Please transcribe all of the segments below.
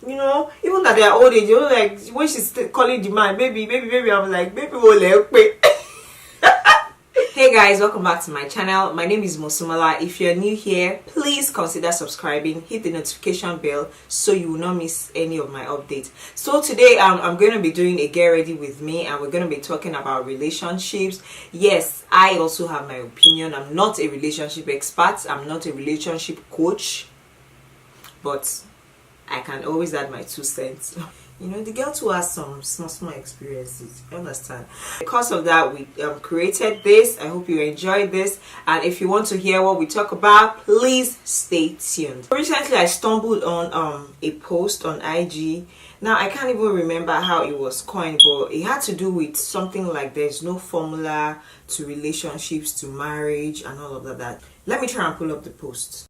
you know, even at their old age, you know, like when she's calling the man, baby, I'm like, baby, will let me. Hey guys, welcome back to my channel. My name is Mosumala. If you're new here, please consider subscribing, hit the notification bell so you will not miss any of my updates. So today I'm going to be doing a get ready with me, and we're going to be talking about relationships. Yes, I also have my opinion. I'm not a relationship expert, I'm not a relationship coach, but I can always add my 2 cents. You know, the girl too has some small experiences. You understand? Because of that, we created this. I hope you enjoyed this. And if you want to hear what we talk about, please stay tuned. Recently, I stumbled on a post on IG. Now, I can't even remember how it was coined, but it had to do with something like there's no formula to relationships, to marriage, and all of that. Let me try and pull up the post.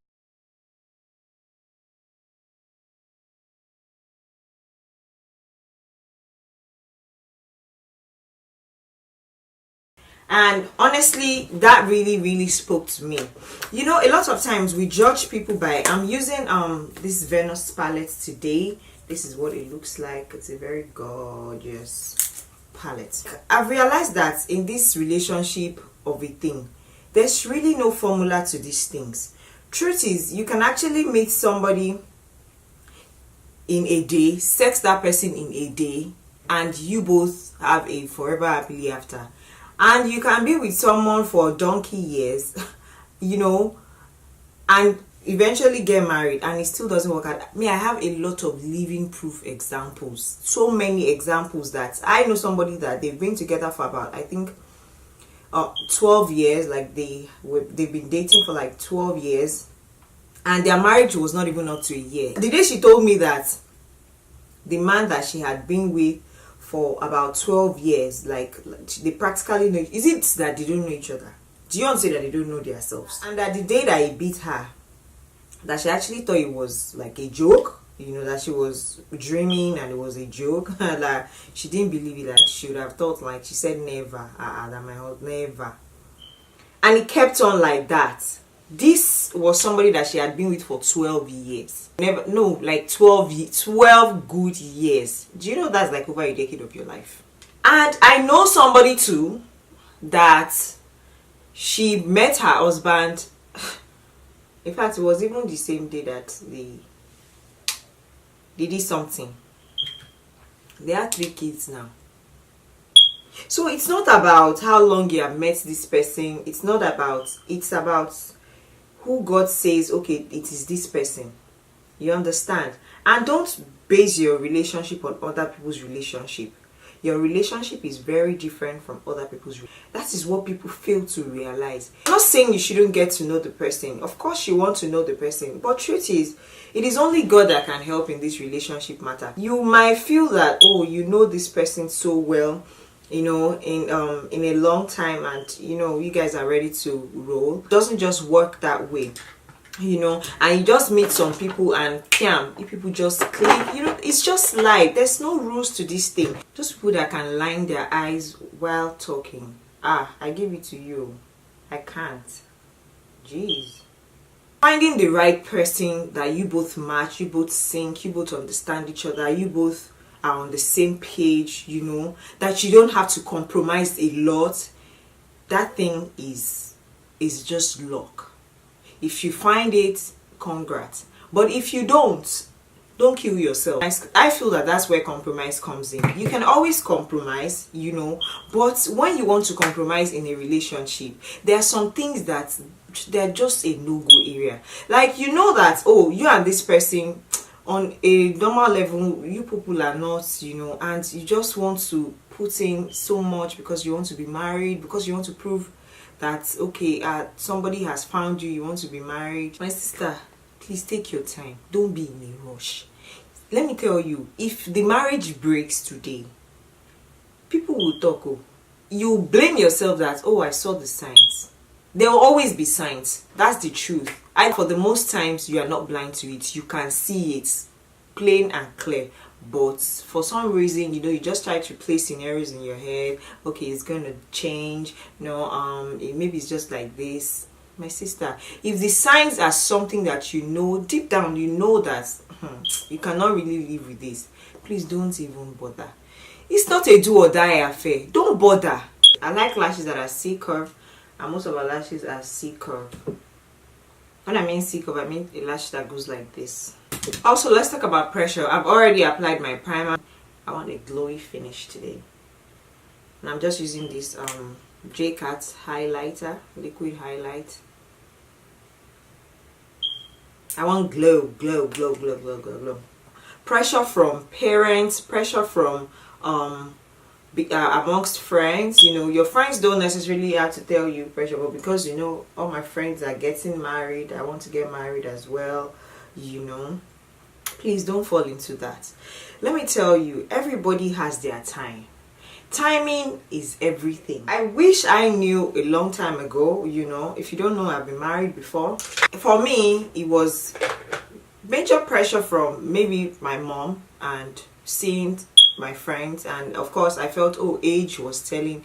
And honestly, that really spoke to me. You know, a lot of times we judge people by, I'm using this Venus palette today. This is what it looks like. It's a very gorgeous palette. I've realized that in this relationship of a thing, there's really no formula to these things. Truth is, you can actually meet somebody in a day, sex that person in a day, and you both have a forever happily after. And you can be with someone for donkey years, you know, and eventually get married, and it still doesn't work out. I have a lot of living proof examples. So many examples that I know somebody that they've been together for about, I think, 12 years. Like they've been dating for like 12 years, and their marriage was not even up to a year. The day she told me that the man that she had been with for about 12 years, like they practically know. Is it that they don't know each other? Do you want to say that they don't know themselves? And that the day that he beat her, that she actually thought it was like a joke, you know, that she was dreaming and it was a joke. Like she didn't believe it. That she would have thought, like she said, never, that my husband, never. And it kept on like that. This was somebody that she had been with for 12 years. Never, no, like 12 good years. Do you know that's like over a decade of your life? And I know somebody too that she met her husband. In fact, it was even the same day that they did something. They have 3 kids now. So it's not about how long you have met this person. It's about who God says, okay, it is this person. You understand? And don't base your relationship on other people's relationship. Your relationship is very different from other people's. That is what people fail to realize. I'm not saying you shouldn't get to know the person. Of course you want to know the person. But truth is, it is only God that can help in this relationship matter. You might feel that, oh, you know this person so well, you know, in a long time, and you know you guys are ready to roll. It doesn't just work that way, you know. And you just meet some people and if people just click, you know, it's just like there's no rules to this thing. Those people that can line their eyes while talking, I give it to you. I can't. Jeez. Finding the right person that you both match, you both sync, you both understand each other, you both are on the same page, you know, that you don't have to compromise a lot. That thing is just luck. If you find it, congrats. But if you don't kill yourself. I feel that that's where compromise comes in. You can always compromise, you know, but when you want to compromise in a relationship, there are some things that they're just a no-go area. Like, you know that, oh, you and this person on a normal level, you people are not, you know, and you just want to put in so much because you want to be married, because you want to prove that, okay, somebody has found you, you want to be married. My sister, please take your time. Don't be in a rush. Let me tell you, if the marriage breaks today, people will talk. Oh, you blame yourself that, oh, I saw the signs. There will always be signs. That's the truth. For the most times, you are not blind to it. You can see it plain and clear. But for some reason, you know, you just try to play scenarios in your head. Okay, it's going to change. No, maybe it's just like this. my sister, if the signs are something that you know deep down, you know that you cannot really live with this, please don't even bother. It's not a do or die affair. Don't bother. I like lashes that are C curve, and most of our lashes are C curve. When I mean C curve, I mean a lash that goes like this. Also, let's talk about pressure. I've already applied my primer. I want a glowy finish today, and I'm just using this J-Cat highlighter, liquid highlight. I want glow, glow, glow, glow, glow, glow, glow. Pressure from parents, pressure from amongst friends. You know, your friends don't necessarily have to tell you pressure, but because you know all my friends are getting married, I want to get married as well. You know, please don't fall into that. Let me tell you, everybody has their time. Timing is everything. I wish I knew a long time ago. You know, if you don't know, I've been married before. For me, it was major pressure from maybe my mom and seeing my friends, and of course I felt, oh, age was telling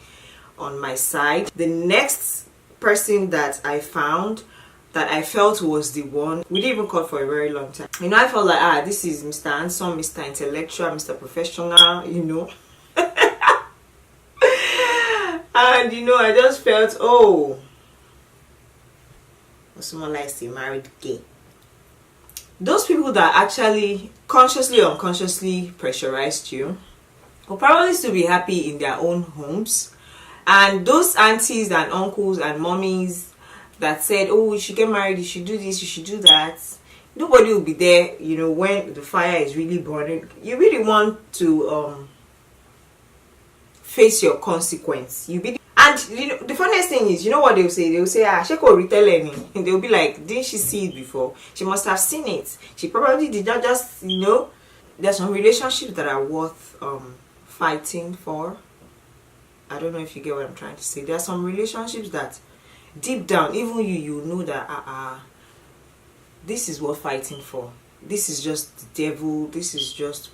on my side. The next person that I found that I felt was the one, we didn't even cut for a very long time. You know, I felt like, this is Mr. Handsome, Mr. Intellectual, Mr. Professional, you know. And you know, I just felt, oh, someone likes a married gay. Those people that actually consciously or unconsciously pressurized you will probably still be happy in their own homes. And those aunties and uncles and mommies that said, oh, you should get married, you should do this, you should do that, nobody will be there, you know, when the fire is really burning. You really want to face your consequence. And you know, the funniest thing is, you know what they'll say? They'll say, Sheko retell any. And they'll be like, didn't she see it before? She must have seen it. She probably did not just, you know. There's some relationships that are worth fighting for. I don't know if you get what I'm trying to say. There are some relationships that deep down, even you know that this is worth fighting for. This is just the devil. This is just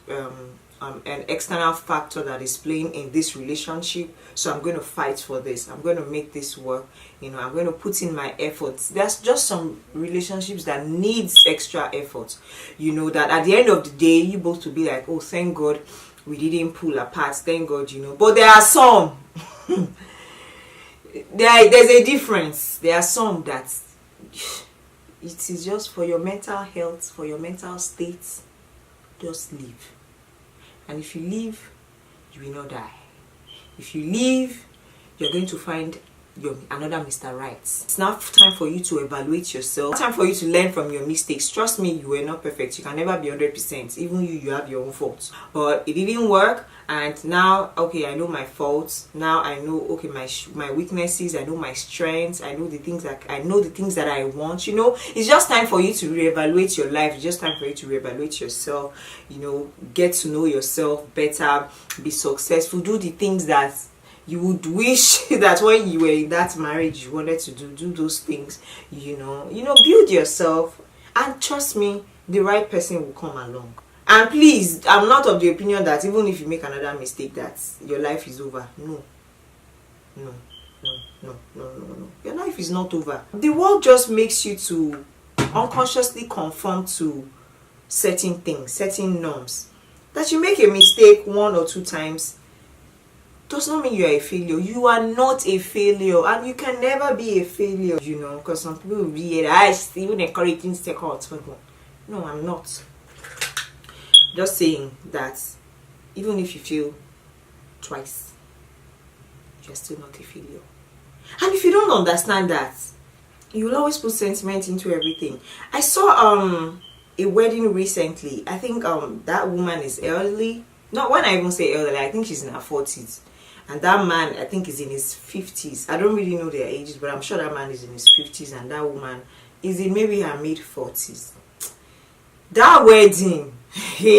an external factor that is playing in this relationship, so I'm going to fight for this. I'm going to make this work. You know, I'm going to put in my efforts. There's just some relationships that needs extra effort. You know, that at the end of the day, you both to be like, oh, thank God we didn't pull apart. Thank God, you know. But there are some. There's a difference. There are some that it is just for your mental health, for your mental state. Just leave. And if you leave, you will not die. If you leave, you're going to find another Mr. Right. It's now time for you to evaluate yourself. It's time for you to learn from your mistakes. Trust me, you were not perfect. You can never be 100%. Even you have your own faults. But it didn't work. And now, okay, I know my faults. Now I know, okay, my weaknesses. I know my strengths. I know the things that I want. You know, it's just time for you to reevaluate your life. It's just time for you to reevaluate yourself. You know, get to know yourself better. Be successful. Do the things that you would wish that when you were in that marriage you wanted to do those things. You know, build yourself, and trust me, the right person will come along. And please, I'm not of the opinion that even if you make another mistake that your life is over. No. Your life is not over. The world just makes you to unconsciously conform to certain things, certain norms. That you make a mistake 1 or 2 times does not mean you are a failure. You are not a failure, and you can never be a failure. You know, because some people will be even encouraging second or third one. No, I'm not. Just saying that even if you fail twice, you're still not a failure. And if you don't understand that, you will always put sentiment into everything. I saw a wedding recently. I think that woman is elderly. Not when I even say elderly, I think she's in her 40s. And that man, I think, is in his 50s. I don't really know their ages, but I'm sure that man is in his 50s, and that woman is in maybe her mid 40s. That wedding, hey,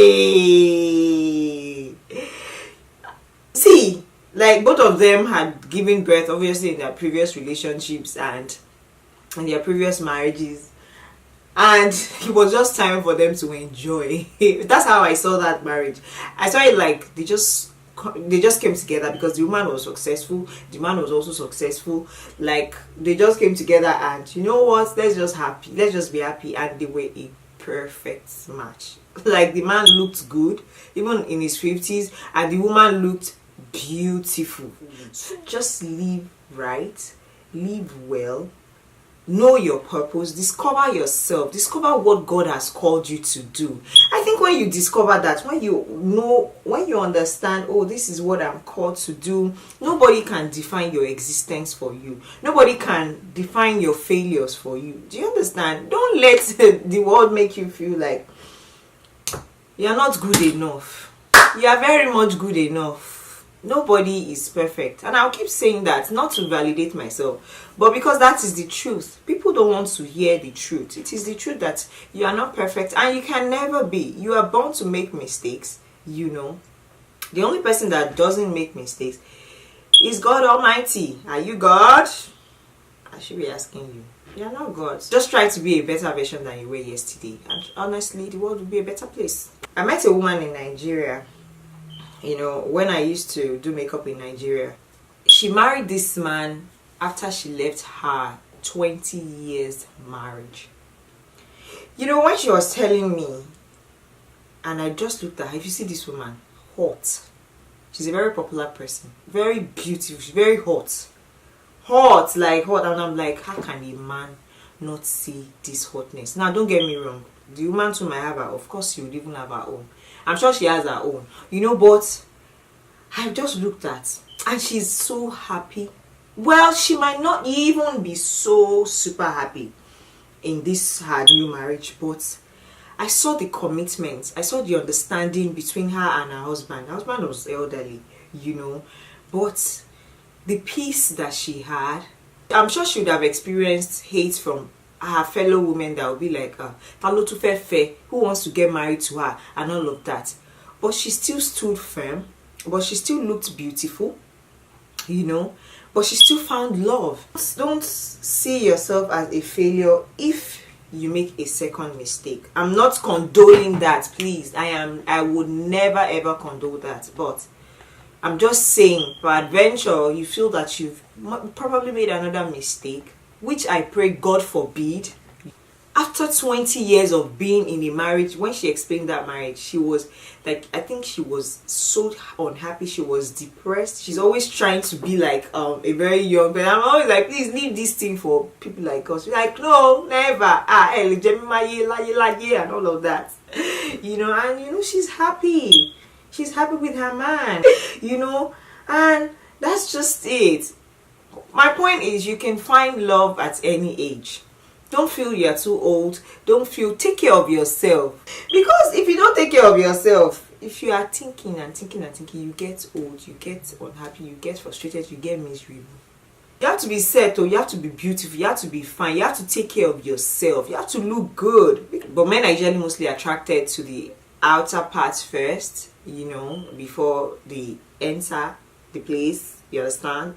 see, like both of them had given birth, obviously, in their previous relationships and in their previous marriages, and it was just time for them to enjoy. That's how I saw that marriage. I saw it like they just they just came together because the woman was successful, the man was also successful. Like, they just came together, and you know what, let's just be happy. And they were a perfect match. Like, the man looked good even in his 50s, and the woman looked beautiful. So just live right, live well, know your purpose, discover yourself, discover what God has called you to do. I think when you discover that, when you understand, oh, this is what I'm called to do, nobody can define your existence for you, nobody can define your failures for you. Do you understand? Don't let the world make you feel like you're not good enough. You are very much good enough. Nobody is perfect, and I'll keep saying that, not to validate myself, but because that is the truth. People don't want to hear the truth. It is the truth that you are not perfect, and you can never be. You are born to make mistakes. You know, the only person that doesn't make mistakes is God Almighty. Are you God? I should be asking you. You are not God. Just try to be a better version than you were yesterday, and honestly, the world will be a better place. I met a woman in Nigeria. You know, when I used to do makeup in Nigeria, she married this man after she left her 20 years marriage. You know, when she was telling me, and I just looked at her, if you see this woman, hot. She's a very popular person, very beautiful, she's very hot. Hot, like hot. And I'm like, how can a man not see this hotness? Now, don't get me wrong, the woman too might have her, of course she would even have her own. I'm sure she has her own, you know, but I just looked at, and she's so happy. Well, she might not even be so super happy in this her new marriage, but I saw the commitment, I saw the understanding between her and her husband. Her husband was elderly, you know, but the peace that she had, I'm sure she would have experienced hate from her fellow women that would be like, who wants to get married to her, and all of that. But she still stood firm, but she still looked beautiful, you know, but she still found love. Don't see yourself as a failure if you make a second mistake. I'm not condoning that, please. I would never ever condone that, but I'm just saying, for adventure, you feel that you've probably made another mistake, which I pray God forbid. After 20 years of being in a marriage, when she explained that marriage, she was like, I think she was so unhappy, she was depressed. She's always trying to be like a very young, but I'm always like, please leave this thing for people like us. We're like, no, never. And all of that. You know, and you know, she's happy. She's happy with her man, you know, and that's just it. My point is, you can find love at any age. Don't feel you're too old. Don't feel, take care of yourself. Because if you don't take care of yourself, if you are thinking and thinking and thinking, you get old, you get unhappy, you get frustrated, you get miserable. You have to be settled, you have to be beautiful, you have to be fine, you have to take care of yourself, you have to look good. But men are usually mostly attracted to the outer parts first, you know, before they enter the place. You understand?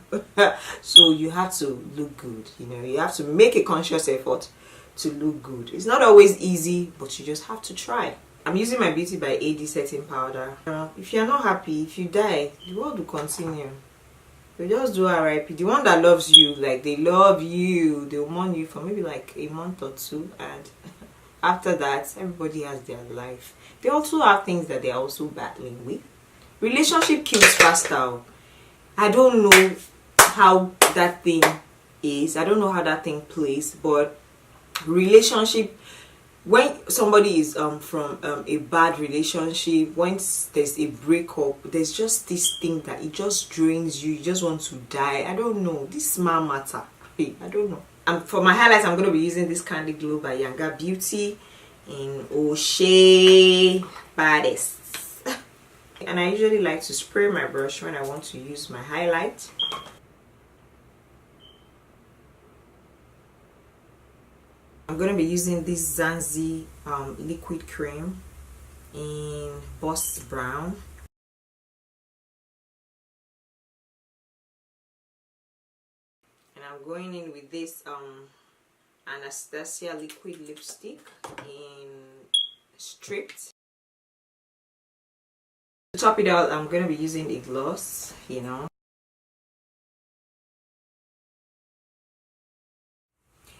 So you have to look good, you know, you have to make a conscious effort to look good. It's not always easy, but you just have to try. I'm using my Beauty by AD setting powder. If you're not happy, if you die, the world will continue. You just do RIP. The one that loves you, like they love you, they'll mourn you for maybe like a month or two, and after that, everybody has their life. They also have things that they're also battling with. Relationship kills faster. I don't know how that thing is. I don't know how that thing plays, but relationship, when somebody is from a bad relationship, once there's a breakup, there's just this thing that it just drains you. You just want to die. I don't know. This small matter. I don't know. For my highlights, I'm going to be using this Candy Glow by Yanga Beauty in O'Shea Baddest. And I usually like to spray my brush when I want to use my highlight. I'm going to be using this Zanzi liquid cream in Boss Brown. And I'm going in with this Anastasia liquid lipstick in Stripped. To top it out, I'm going to be using a gloss, you know.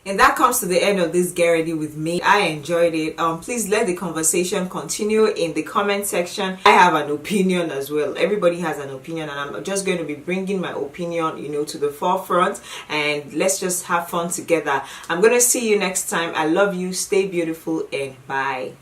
And that comes to the end of this Get Ready With Me. I enjoyed it. Please let the conversation continue in the comment section. I have an opinion as well. Everybody has an opinion, and I'm just going to be bringing my opinion, you know, to the forefront, and let's just have fun together. I'm going to see you next time. I love you. Stay beautiful, and bye.